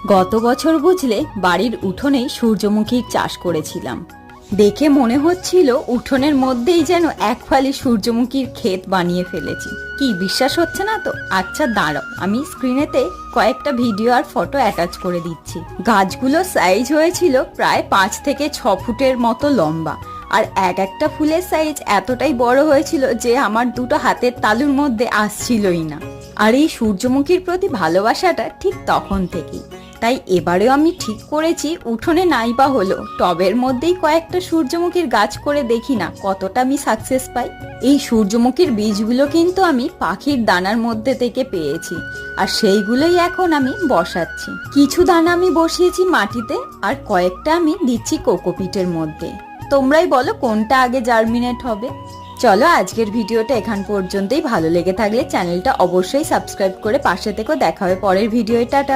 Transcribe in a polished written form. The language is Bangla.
গত বছর বুঝলে বাড়ির উঠোনেই সূর্যমুখীর চাষ করেছিলাম। দেখে মনে হচ্ছিল উঠোনের মধ্যেই যেন এক ফালি সূর্যমুখীর ক্ষেত বানিয়ে ফেলেছি। কি বিশ্বাস হচ্ছে না তো? আচ্ছা দাঁড়াও, আমি স্ক্রিনেতে কয়েকটা ভিডিও আর ফটো অ্যাটাচ করে দিচ্ছি। গাছগুলো সাইজ হয়েছিল প্রায় 5 থেকে 6 ফুটের মতো লম্বা, আর এক একটা ফুলের সাইজ এতটাই বড় হয়েছিল যে আমার দুটো হাতের তালুর মধ্যে আসছিলই না। আর এই সূর্যমুখীর প্রতি ভালোবাসাটা ঠিক তখন থেকেই। তাই এবারেও আমি ঠিক করেছি উঠোনে নাই বা হলো টবের মধ্যেই কয়েকটা সূর্যমুখীর গাছ করে দেখি না কতটা আমি সাকসেস পাই। এই সূর্যমুখীর বীজগুলো কিন্তু আমি পাখির দানার মধ্যে থেকে পেয়েছি, আর সেইগুলোই এখন আমি বসাচ্ছি। কিছু দানা আমি বসিয়েছি মাটিতে, আর কয়েকটা আমি দিচ্ছি কোকোপিটের মধ্যে। তোমরাই বলো কোনটা আগে জার্মিনেট হবে। চলো আজকের ভিডিওটা এখান পর্যন্তই। ভালো লেগে থাকলে চ্যানেলটা অবশ্যই সাবস্ক্রাইব করে পাশে থেকো। দেখা হবে পরের ভিডিও। টাটা।